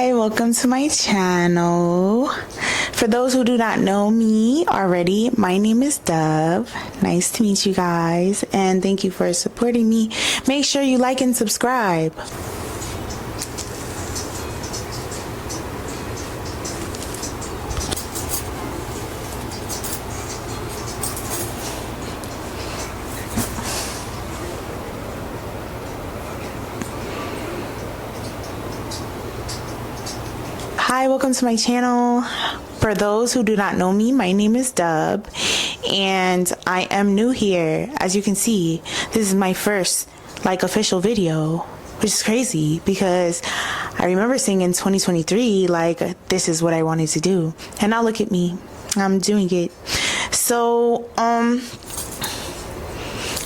Hi, welcome to my channel. For those who do not know me already, my name is Dove. Nice to meet you guys, and thank you for supporting me. Make sure you like and subscribe. Hi, welcome to my channel. For those who do not know me, my name is Dub, and I am new here. As you can see, this is my first official video, which is crazy because I remember saying in 2023 this is what I wanted to do, and now look at me, I'm doing it. So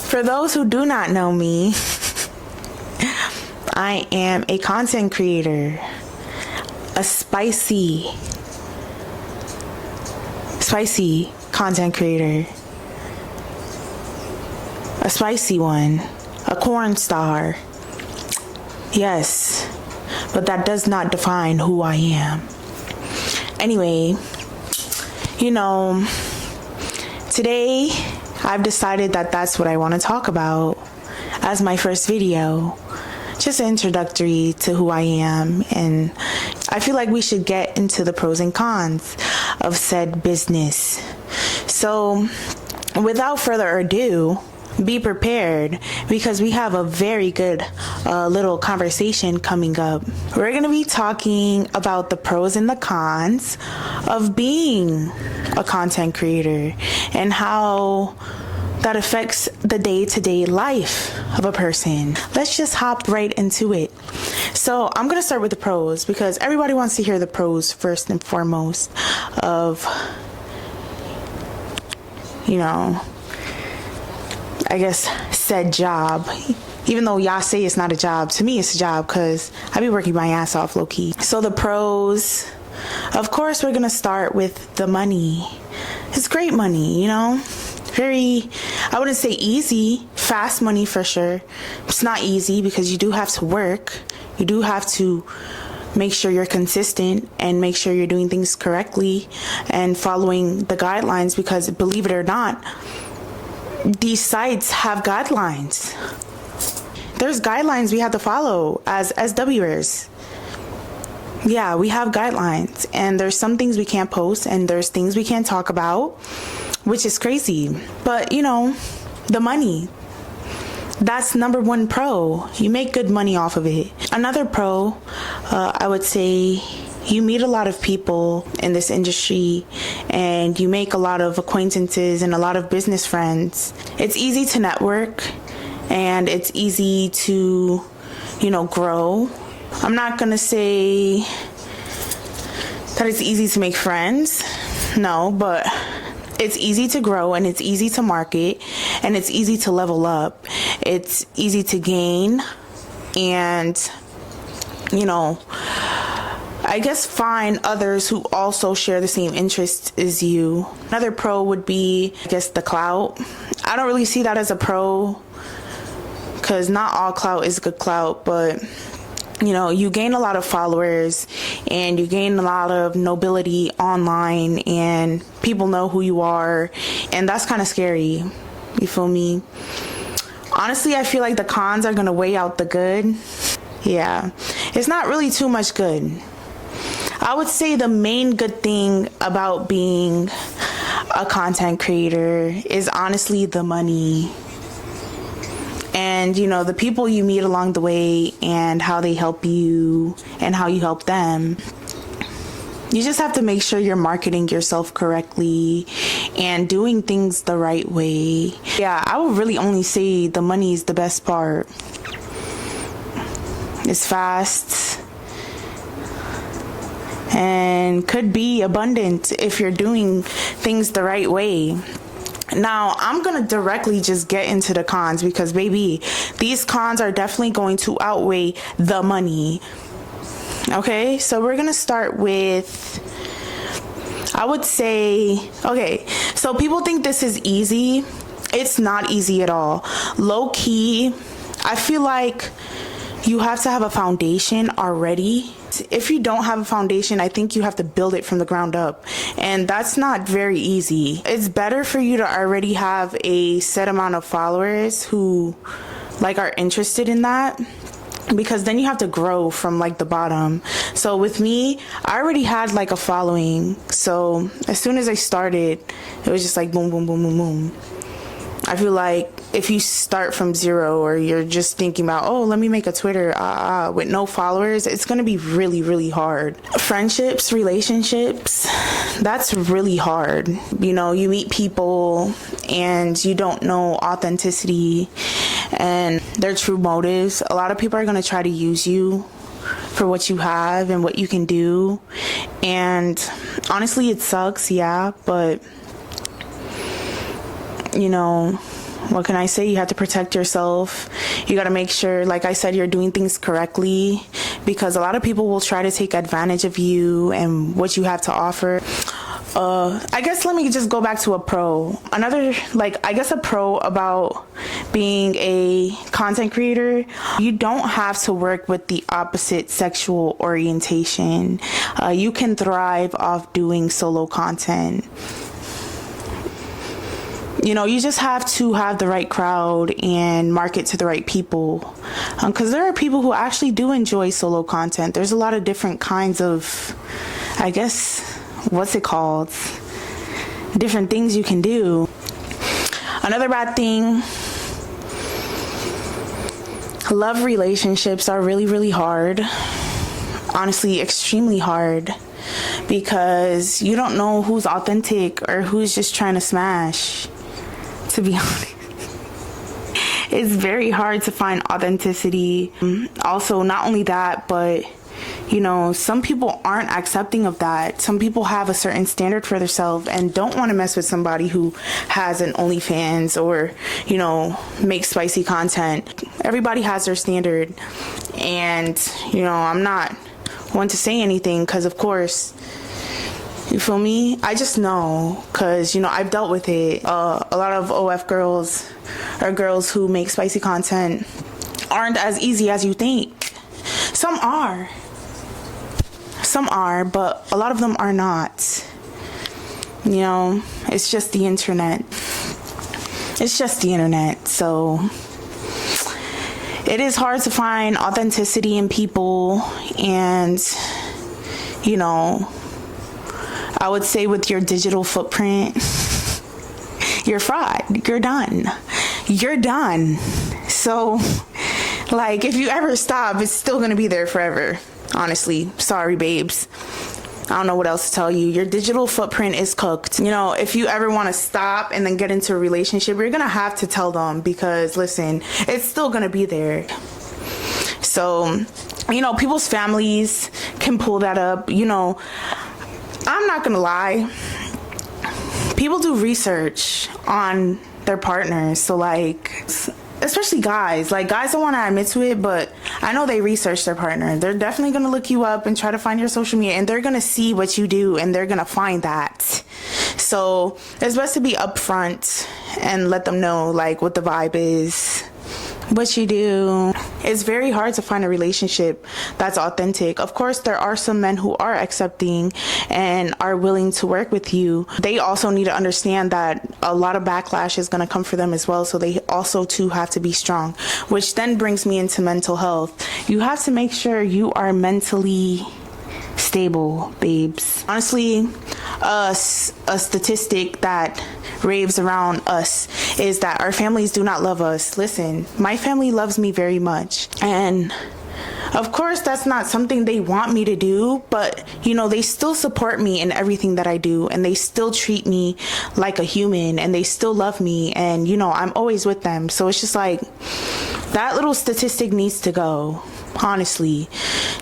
for those who do not know me, I am a content creator. A spicy content creator, a spicy one, a corn star. Yes, but that does not define who I am. Anyway, today I've decided that that's what I want to talk about as my first video. Just introductory to who I am, and I feel like we should get into the pros and cons of said business. So without further ado, be prepared because we have a very good little conversation coming up. We're going to be talking about the pros and the cons of being a content creator and how that affects the day-to-day life of a person. Let's just hop right into it. So I'm gonna start with the pros because everybody wants to hear the pros first and foremost of, I guess, said job. Even though y'all say it's not a job, to me it's a job because I be working my ass off low-key. So the pros, of course, we're gonna start with the money. It's great money, very, I wouldn't say easy, fast money for sure. It's not easy because you do have to work. You do have to make sure you're consistent and make sure you're doing things correctly and following the guidelines because, believe it or not, these sites have guidelines. There's guidelines we have to follow as SWers. Yeah, we have guidelines, and there's some things we can't post and there's things we can't talk about, which is crazy. But the money, that's number one pro. You make good money off of it. Another pro, I would say, you meet a lot of people in this industry and you make a lot of acquaintances and a lot of business friends. It's easy to network and it's easy to, grow. I'm not gonna say that it's easy to make friends, no, but it's easy to grow and it's easy to market and it's easy to level up. It's easy to gain and, I guess find others who also share the same interests as you. Another pro would be, I guess, the clout. I don't really see that as a pro because not all clout is good clout, but you gain a lot of followers and you gain a lot of nobility online and people know who you are, and that's kind of scary. You feel me? Honestly, I feel like the cons are going to weigh out the good. Yeah, it's not really too much good. I would say the main good thing about being a content creator is honestly the money. And, the people you meet along the way and how they help you and how you help them. You just have to make sure you're marketing yourself correctly and doing things the right way. Yeah, I would really only say the money is the best part. It's fast and could be abundant if you're doing things the right way. Now, I'm going to directly just get into the cons because, baby, these cons are definitely going to outweigh the money. Okay, so we're going to start with, I would say, okay, so people think this is easy. It's not easy at all. Low key, I feel like you have to have a foundation already If you don't have a foundation, I think you have to build it from the ground up. And that's not very easy. It's better for you to already have a set amount of followers who like are interested in that, because then you have to grow from like the bottom. So with me, I already had like a following. So as soon as I started, it was just like boom, boom, boom, boom, boom. I feel like if you start from zero, or you're just thinking about, oh, let me make a Twitter with no followers, it's going to be really, really hard. Friendships, relationships, that's really hard. You know, you meet people and you don't know authenticity and their true motives. A lot of people are going to try to use you for what you have and what you can do. And honestly, it sucks, yeah, but you know, what can I say? You have to protect yourself. You got to make sure, like I said, you're doing things correctly, because a lot of people will try to take advantage of you and what you have to offer. I guess let me just go back to a pro. A pro about being a content creator, you don't have to work with the opposite sexual orientation. You can thrive off doing solo content. You know, you just have to have the right crowd and market to the right people. Because there are people who actually do enjoy solo content. There's a lot of different kinds of, I guess, what's it called? Different things you can do. Another bad thing, love relationships are really, really hard. Honestly, extremely hard. Because you don't know who's authentic or who's just trying to smash. To be honest, it's very hard to find authenticity. Also, not only that, but you know, some people aren't accepting of that. Some people have a certain standard for themselves and don't want to mess with somebody who has an Onlyfans or, you know, makes spicy content. Everybody has their standard, and you know, I'm not one to say anything because, of course, you feel me? I just know, because, you know, I've dealt with it. A lot of OF girls or girls who make spicy content aren't as easy as you think. Some are, but a lot of them are not. You know, it's just the internet. It's just the internet. So it is hard to find authenticity in people, and, you know, I would say with your digital footprint, you're fried. You're done. You're done. So, like, if you ever stop, it's still going to be there forever. Honestly, sorry, babes. I don't know what else to tell you. Your digital footprint is cooked. You know, if you ever want to stop and then get into a relationship, you're going to have to tell them, because, listen, it's still going to be there. So, you know, people's families can pull that up. You know, I'm not gonna lie, people do research on their partners. So, like, especially guys don't want to admit to it, but I know they research their partner. They're definitely gonna look you up and try to find your social media, and they're gonna see what you do, and they're gonna find that. So it's best to be upfront and let them know, like, what the vibe is, what you do. It's very hard to find a relationship that's authentic. Of course, there are some men who are accepting and are willing to work with you. They also need to understand that a lot of backlash is going to come for them as well. So they also too have to be strong, which then brings me into mental health. You have to make sure you are mentally stable, babes. Honestly, a statistic that raves around us is that our families do not love us. Listen, my family loves me very much, and of course that's not something they want me to do, but you know, they still support me in everything that I do, and they still treat me like a human, and they still love me, and you know, I'm always with them. So it's just like, that little statistic needs to go. Honestly,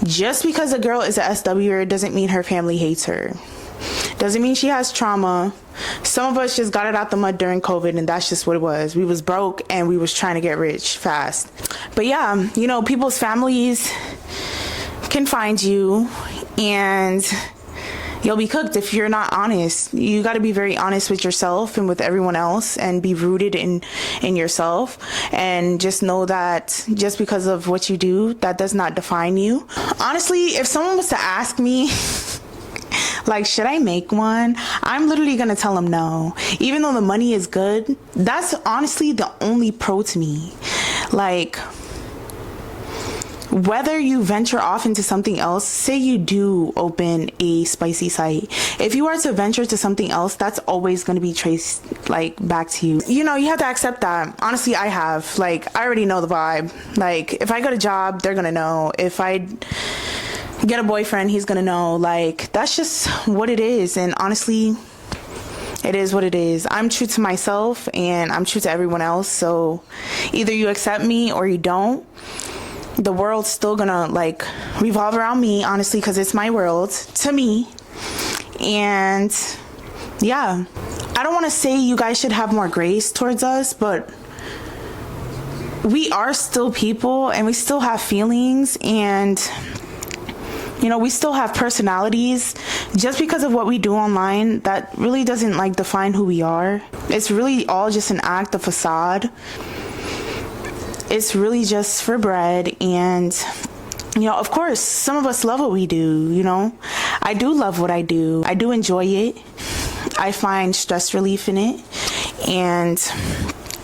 just because a girl is a SWer doesn't mean her family hates her. Doesn't mean she has trauma. Some of us just got it out the mud during COVID, and that's just what it was. We was broke and we was trying to get rich fast. But yeah, you know, people's families can find you, and you'll be cooked if you're not honest. You got to be very honest with yourself and with everyone else, and be rooted in yourself, and just know that just because of what you do, that does not define you. Honestly, if someone was to ask me like, should I make one, I'm literally gonna tell them no. Even though the money is good, that's honestly the only pro to me. Like, whether you venture off into something else, say you do open a spicy site, if you are to venture to something else, that's always going to be traced like back to you. You know, you have to accept that. Honestly, I have. Like, I already know the vibe. Like, if I get a job, they're going to know. If I get a boyfriend, he's going to know. Like, that's just what it is. And honestly, it is what it is. I'm true to myself and I'm true to everyone else. So either you accept me or you don't. The world's still gonna like revolve around me, honestly, because it's my world to me. And yeah, I don't want to say you guys should have more grace towards us, but we are still people and we still have feelings, and you know, we still have personalities. Just because of what we do online, that really doesn't like define who we are. It's really all just an act, a facade. It's really just for bread. And you know, of course, some of us love what we do. You know, I do love what I do. I do enjoy it. I find stress relief in it. And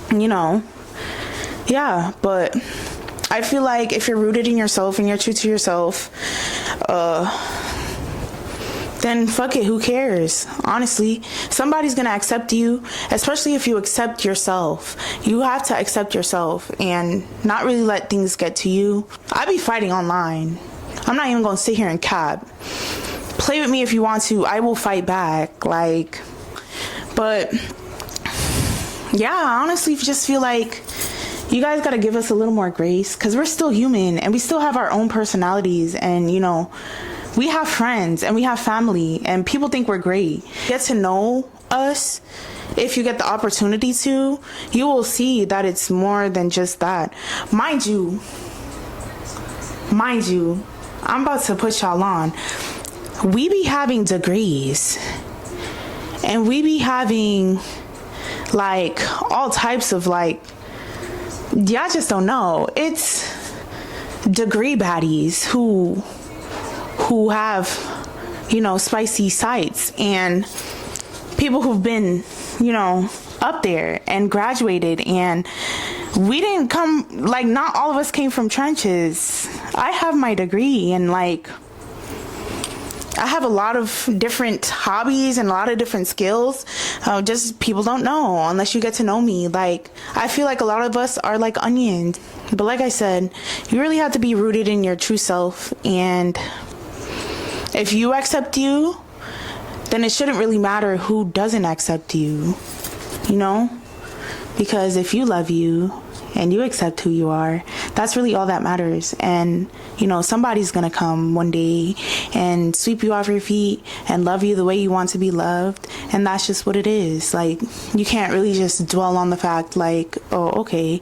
you know, yeah, but I feel like if you're rooted in yourself and you're true to yourself, then fuck it, who cares? Honestly, somebody's gonna accept you, especially if you accept yourself. You have to accept yourself and not really let things get to you. I be fighting online. I'm not even gonna sit here and cap. Play with me if you want to. I will fight back. Like, but yeah, I honestly just feel like you guys gotta give us a little more grace, because we're still human and we still have our own personalities, and you know, we have friends and we have family, and people think we're great. Get to know us. If you get the opportunity to, you will see that it's more than just that. Mind you, I'm about to put y'all on. We be having degrees and we be having like all types of like, y'all just don't know. It's degree baddies who have, you know, spicy sites, and people who've been, you know, up there and graduated, and we didn't come, like, not all of us came from trenches. I have my degree, and like, I have a lot of different hobbies and a lot of different skills. Just people don't know unless you get to know me. Like, I feel like a lot of us are like onions. But like I said, you really have to be rooted in your true self. And if you accept you, then it shouldn't really matter who doesn't accept you, you know? Because if you love you and you accept who you are, that's really all that matters. And you know, somebody's gonna come one day and sweep you off your feet and love you the way you want to be loved, and that's just what it is. Like, you can't really just dwell on the fact like, oh, okay,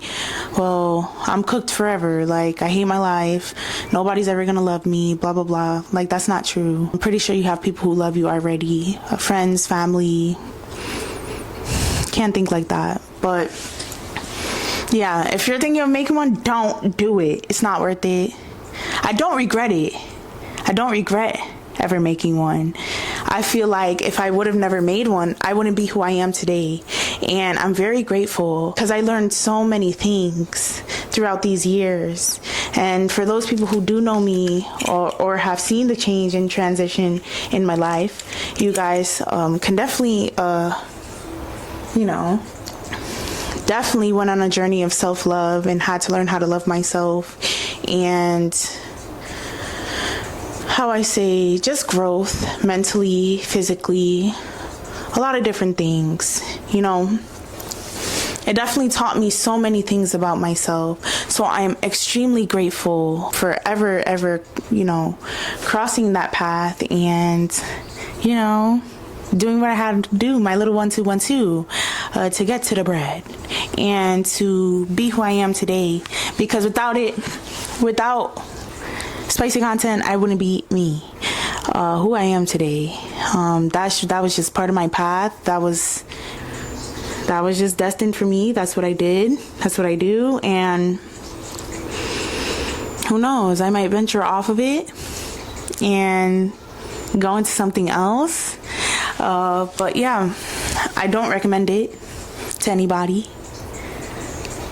well, I'm cooked forever, like, I hate my life, nobody's ever gonna love me, blah blah blah. Like, that's not true. I'm pretty sure you have people who love you already, friends, family. Can't think like that. But yeah, if you're thinking of making one, don't do it. It's not worth it. I don't regret it. I don't regret ever making one. I feel like if I would have never made one, I wouldn't be who I am today. And I'm very grateful because I learned so many things throughout these years. And for those people who do know me or have seen the change and transition in my life, you guys can definitely, you know, definitely went on a journey of self-love and had to learn how to love myself, and how I say, just growth mentally, physically, a lot of different things. You know, it definitely taught me so many things about myself. So I am extremely grateful for ever, you know, crossing that path and, you know, doing what I had to do, my little 1-2-1-2, to get to the bread and to be who I am today. Because without spicy content, I wouldn't be me, who I am today. That was just part of my path. That was just destined for me. That's what I did. That's what I do. And who knows, I might venture off of it and go into something else. But yeah, I don't recommend it to anybody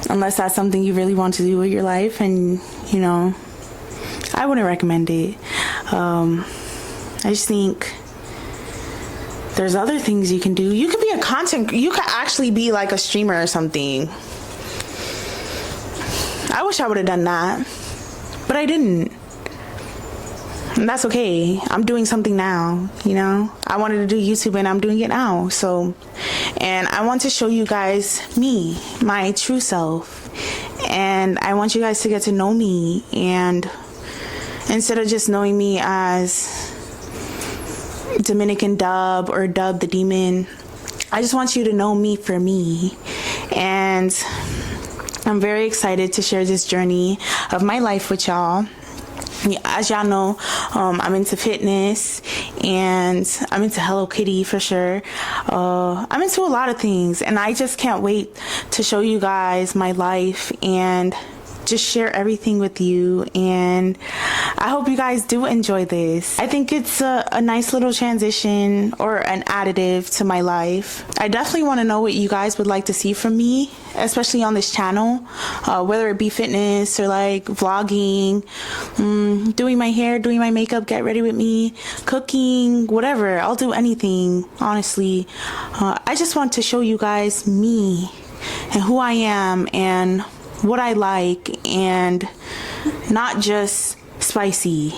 unless that's something you really want to do with your life. And you know, I wouldn't recommend it. I just think there's other things you can do. You could be you could actually be like a streamer or something. I wish I would have done that, but I didn't. And that's okay. I'm doing something now, you know. I wanted to do YouTube and I'm doing it now. So, and I want to show you guys me, my true self. And I want you guys to get to know me. And instead of just knowing me as Dominican Dub or Dub the Demon, I just want you to know me for me. And I'm very excited to share this journey of my life with y'all. As y'all know, I'm into fitness and I'm into Hello Kitty for sure. I'm into a lot of things, and I just can't wait to show you guys my life and just share everything with you. And I hope you guys do enjoy this. I think it's a nice little transition or an additive to my life. I definitely want to know what you guys would like to see from me, especially on this channel, whether it be fitness or like vlogging, doing my hair, doing my makeup, get ready with me, cooking, whatever. I'll do anything, honestly. I just want to show you guys me and who I am and what I like, and not just spicy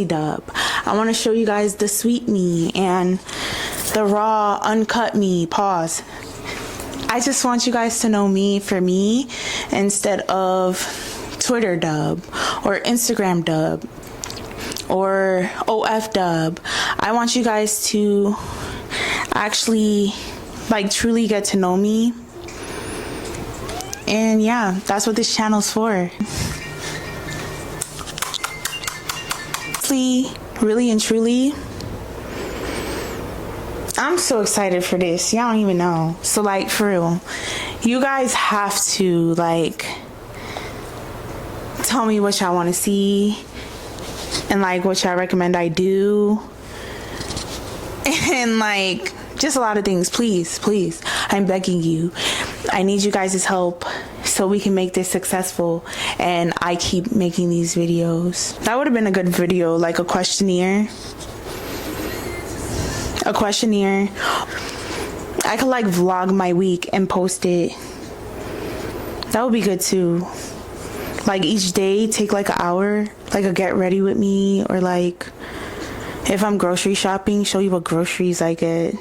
Dub. I want to show you guys the sweet me and the raw, uncut me. Pause. I just want you guys to know me for me instead of Twitter Dub or Instagram Dub or OF Dub. I want you guys to actually like truly get to know me. And yeah, that's what this channel's for. Really and truly, I'm so excited for this. Y'all don't even know. So like, for real, you guys have to like tell me what y'all want to see and like what y'all recommend I do, and like just a lot of things. Please, I'm begging you. I need you guys' help so we can make this successful and I keep making these videos. That would have been a good video, like a questionnaire. I could like vlog my week and post it. That would be good too. Like each day, take like an hour, like a get ready with me, or like if I'm grocery shopping, show you what groceries I get.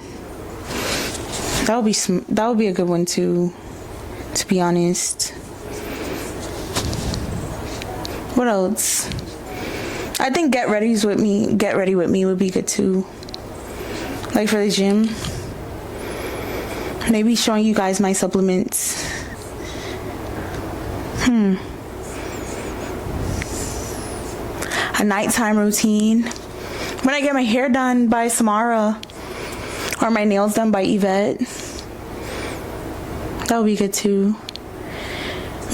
That would be a good one too, to be honest. What else? I think get ready with me would be good too. Like for the gym. Maybe showing you guys my supplements. A nighttime routine. When I get my hair done by Samara or my nails done by Yvette. That would be good too.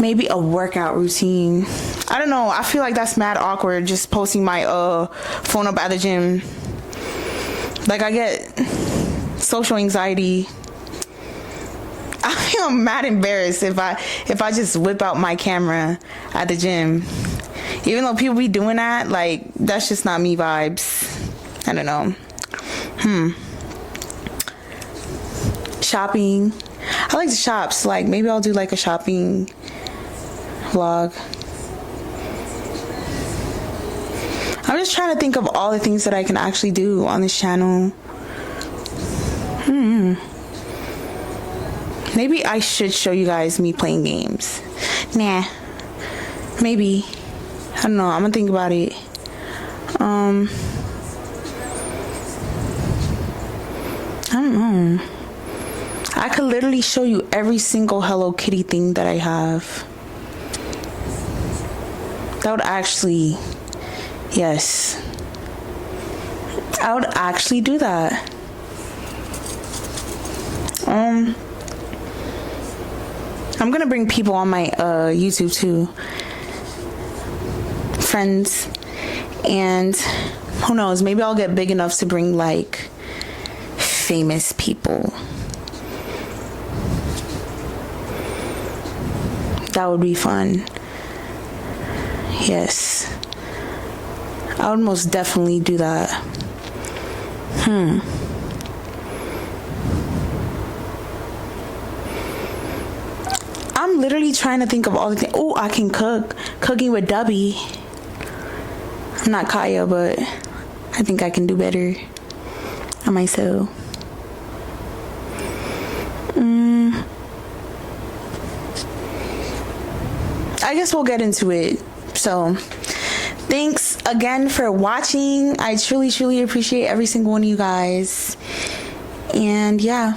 Maybe a workout routine. I don't know. I feel like that's mad awkward just posting my phone up at the gym. Like I get social anxiety. I feel mad embarrassed if I just whip out my camera at the gym. Even though people be doing that, like that's just not me vibes. I don't know. Shopping. I like to shop, so like maybe I'll do like a shopping vlog. I'm just trying to think of all the things that I can actually do on this channel. Maybe I should show you guys me playing games. Nah. Maybe. I don't know. I'm gonna think about it. I don't know. I could literally show you every single Hello Kitty thing that I have. That would actually, yes. I would actually do that. I'm gonna bring people on my YouTube too, friends, and who knows, maybe I'll get big enough to bring like famous people. That would be fun. Yes, I would most definitely do that. I'm literally trying to think of all the things. Oh, I can cook. Cooking with Dubbie. I'm not Kaya, but I think I can do better on myself. I guess we'll get into it. So, thanks again for watching. I truly, truly appreciate every single one of you guys. And yeah.